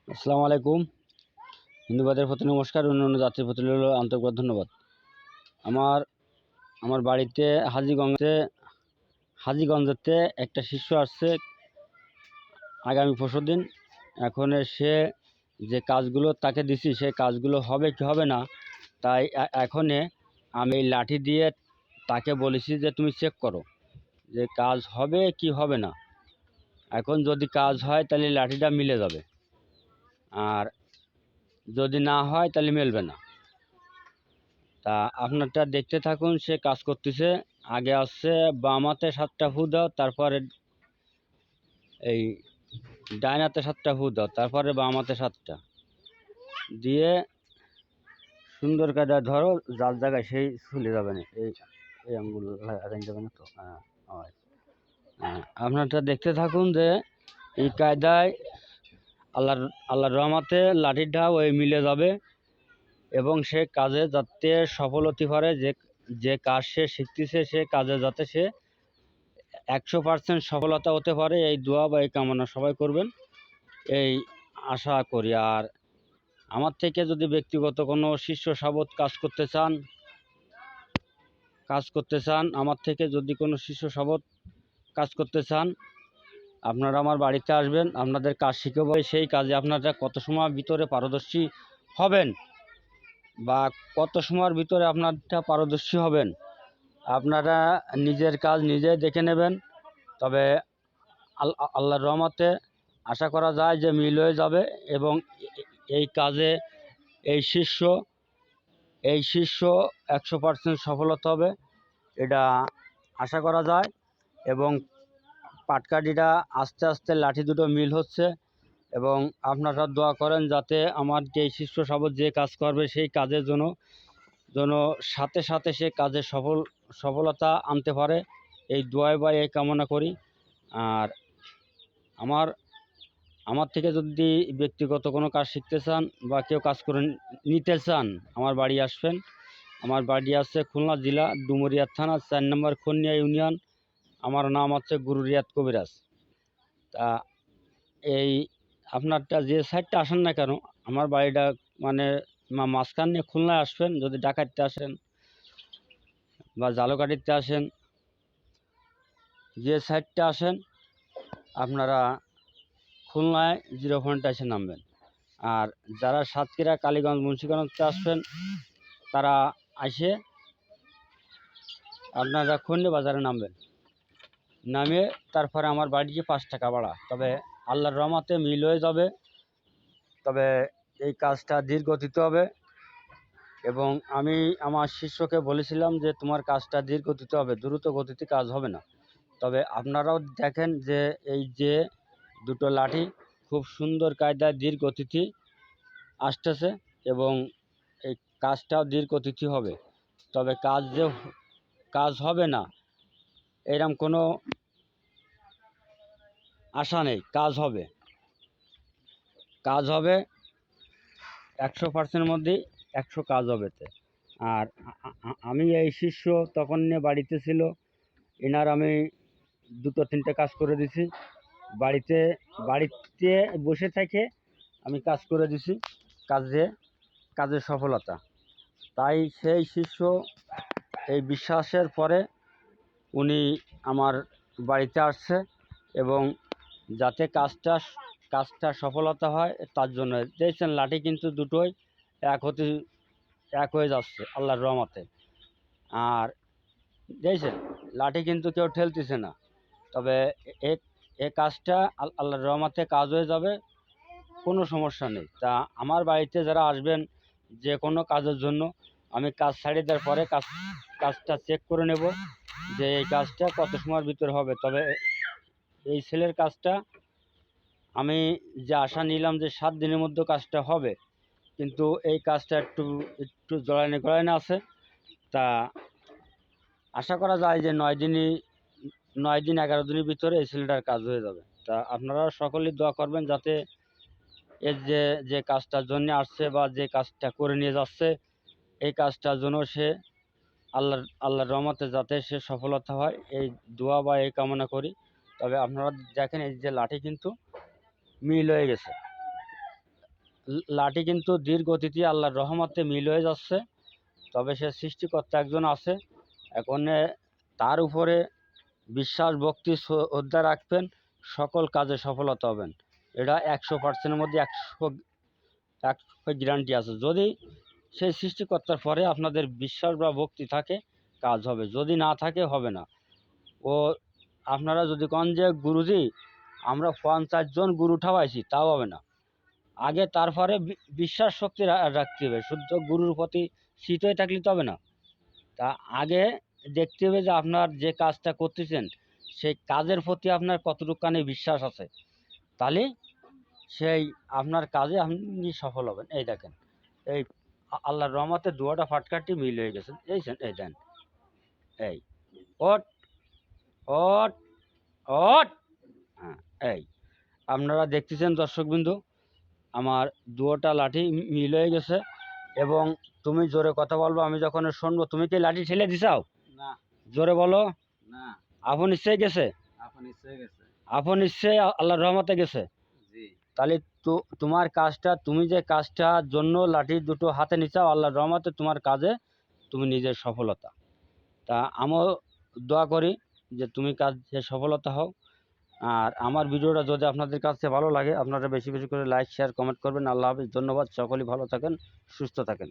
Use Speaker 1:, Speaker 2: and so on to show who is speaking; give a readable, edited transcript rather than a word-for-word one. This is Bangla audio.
Speaker 1: আসসালামু আলাইকুম। হিন্দুবাদের প্রতি নমস্কার, অন্যান্য জাতির প্রতি হলো আন্তরিক ধন্যবাদ। আমার আমার বাড়িতে হাজীগঞ্জেতে একটা শিষ্য আসছে আগামী পরশুদিন। এখন সে যে কাজগুলো তাকে দিছি সে কাজগুলো হবে কি হবে না, তাই এখন আমি এই লাঠি দিয়ে তাকে বলেছি যে তুমি চেক করো যে কাজ হবে কি হবে না। এখন যদি কাজ হয় তাহলে লাঠিটা মিলে যাবে, আর যদি না হয় তাহলে মিলবে না। তা আপনারটা দেখতে থাকুন, সে কাজ করতেছে। আগে আসছে বাম হাতে 7টা ফু দাও, তারপরে এই ডাইন হাতে 7টা ফু দাও, তারপরে বাম হাতে 7টা দিয়ে সুন্দর কায়দা ধরো, যার জায়গায় সেই চলে যাবে না। এই আঙ্গুল লাগাই যাবে না তো। হয়। আপনারটা দেখতে থাকুন যে এই কায়দায় আল্লাহর রহমতে লাঠিটা ওই মিলে যাবে এবং সে কাজে যাতে সফল হতে পারে। যে কাজ সে শিখতেছে সে কাজে যাতে সে 100% সফলতা হতে পারে, এই দোয়া বা এই কামনা সবাই করবেন, এই আশা করি। আর আমার থেকে যদি ব্যক্তিগত কোনো শিষ্য সাবত কাজ করতে চান আমার থেকে যদি কোনো শিষ্য সাবত কাজ করতে চান, আপনারা আমার বাড়িতে আসবেন, আপনাদের কাজ শিখব। সেই কাজে আপনারা কত সময়ের ভিতরে পারদর্শী হবেন বা কত সময়ের ভিতরে আপনারটা পারদর্শী হবেন আপনারা নিজের কাজ নিজে দেখে নেবেন। তবে আল্লাহর রহমতে আশা করা যায় যে মিল হয়ে যাবে এবং এই কাজে এই শিষ্য 100% সফলতা হবে, এটা আশা করা যায়। এবং পাটকাঠিটা আস্তে আস্তে লাঠি দুটো মিল হচ্ছে এবং আপনারা দোয়া করেন যাতে আমার যে শিষ্য সাবত যে কাজ করবে সেই কাজের জন্য সাথে সাথে সে কাজে সফলতা আনতে পারে, এই দোয়াই বা এই কামনা করি। আর আমার থেকে যদি ব্যক্তিগত কোনো কাজ শিখতে চান বা কেউ কাজ করে নিতে চান, আমার বাড়ি আসবেন। আমার বাড়ি আছে খুলনা জেলা ডুমুরিয়া থানা 4 নম্বর খনিয়া ইউনিয়ন। আমার নাম হচ্ছে গুরু রিয়াদ কবিরাজ। তা এই আপনারটা যে সাইডটা আসেন না কেন, আমার বাড়িটা মানে মাঝখান নিয়ে খুলনায় আসবেন। যদি ডাকাইতে আসেন বা জালকাঠিতে আসেন, যে সাইডটা আসেন আপনারা খুলনায় 0 পয়েন্টে এসে নামবেন। আর যারা সাতক্ষীরা কালীগঞ্জ মুন্সিগঞ্জতে আসবেন তারা এসে আপনারা খন্ডে বাজারে নামবেন, নামে তারপরে আমার বাড়িতে 5 টাকা ভাড়া। তবে আল্লাহর রহমতে মিল হয়ে যাবে। তবে এই কাজটা ধীর গতিতে হবে এবং আমি আমার শিষ্যকে বলেছিলাম যে তোমার কাজটা ধীর গতিতে হবে, দ্রুত গতিতে কাজ হবে না। তবে আপনারাও দেখেন যে এই যে দুটো লাঠি খুব সুন্দর কায়দায় ধীর গতিতে আসতেছে এবং এই কাজটাও ধীর গতিতে হবে। তবে কাজ হবে না এরকম কোনো আশা নেই। কাজ হবে 100%-এর মধ্যেই 100 কাজ হবে। আর আমি এই শিষ্য তখন নিয়ে বাড়িতে ছিল, এনার আমি 2-3টে কাজ করে দিছি। বাড়িতে বসে থেকে আমি কাজ করে দিছি, কাজের সফলতা। তাই সেই শিষ্য এই বিশ্বাসের পরে উনি আমার বাড়িতে আসছে এবং যাতে কাজটা সফলতা হয় তার জন্য। দেখছেন লাঠি কিন্তু দুটোই এক হয়ে যাচ্ছে আল্লাহর রহমতে। আর দেখছেন লাঠি কিন্তু কেউ ঠেলতেছে না। তবে এ কাজটা আল্লাহর রহমতে কাজ হয়ে যাবে, কোনো সমস্যা নেই। তা আমার বাড়িতে যারা আসবেন যে কোনো কাজের জন্য, আমি কাজ ছাড়িয়ে দেওয়ার পরে কাজটা চেক করে নেব যে এই কাজটা কত সময়ের ভিতরে হবে। তবে এই ছেলের কাজটা আমি যে আশা নিলাম যে 7 দিনের মধ্যে কাজটা হবে, কিন্তু এই কাজটা একটু জড়াইনে আছে। তা আশা করা যায় যে 9 দিন 11 দিনের ভিতরে এই ছেলেটার কাজ হয়ে যাবে। তা আপনারা সকলেই দোয়া করবেন যাতে এর যে কাজটার জন্য আসছে বা যে কাজটা করে নিয়ে যাচ্ছে এই কাজটার জন্য সে আল্লাহর রহমতে যাতে সে সফলতা হয়, এই দোয়া বা এই কামনা করি। তবে আপনারা দেখেন এই যে লাঠি কিন্তু মিল হয়ে গেছে লাঠি কিন্তু ধীর গতিতে আল্লাহর রহমতে মিল হয়ে যাচ্ছে। তবে সে সৃষ্টিকর্তা একজন আছে। এখন তার উপরে বিশ্বাস ভক্তি শ্রদ্ধা রাখবেন, সকল কাজে সফলতা হবেন। এটা 100%-এর মধ্যে 100 গ্যারান্টি আছে। যদি সেই সৃষ্টিকর্তার পরে আপনাদের বিশ্বাস বা ভক্তি থাকে, কাজ হবে। যদি না থাকে, হবে না। ও আপনারা যদি কন যে গুরুজি আমরা 50 জন গুরু ঠাওয়াইছি, তাও হবে না। আগে তারপরে বিশ্বাস শক্তি রাখতে হবে। শুদ্ধ গুরুর প্রতি শীত হয়ে থাকলে তো হবে না। তা আগে দেখতে হবে যে আপনার যে কাজটা করতেছেন সেই কাজের প্রতি আপনার কতটুকুখানি বিশ্বাস আছে, তাহলে সেই আপনার কাজে আপনি সফল হবেন। এই দেখেন, এই আল্লাহর রহমতে দুয়াটা ফাটকাটি মিল হয়ে গেছে। এই দেন, এই ওট ওট ওট। হ্যাঁ, এই আপনারা দেখতেছেন দর্শকবিন্দু, আমার দুয়োটা লাঠি মিল হয়ে গেছে। এবং তুমি জোরে কথা বলবো, আমি যখন শুনবো। তুমি কি লাঠি ঠেলে দিছাও?
Speaker 2: না।
Speaker 1: জোরে বলো।
Speaker 2: না।
Speaker 1: আপন ইচ্ছায় গেছে? আপন ইচ্ছায় আল্লাহর রহমতে গেছে।
Speaker 2: জি।
Speaker 1: তাহলে তোমার কাজটা, তুমি যে কাজটার জন্য লাঠি দুটো হাতে নিচাও, আল্লাহর রহমতে তোমার কাজে তুমি নিজের সফলতা। তা আমিও দোয়া করি যে তুমি কাজে সফলতা হও। আর আমার ভিডিওটা যদি আপনাদের কাছে ভালো লাগে, আপনারা বেশি বেশি করে লাইক শেয়ার কমেন্ট করবেন। আল্লাহ হাফিজ, ধন্যবাদ। সকলেই ভালো থাকেন, সুস্থ থাকেন।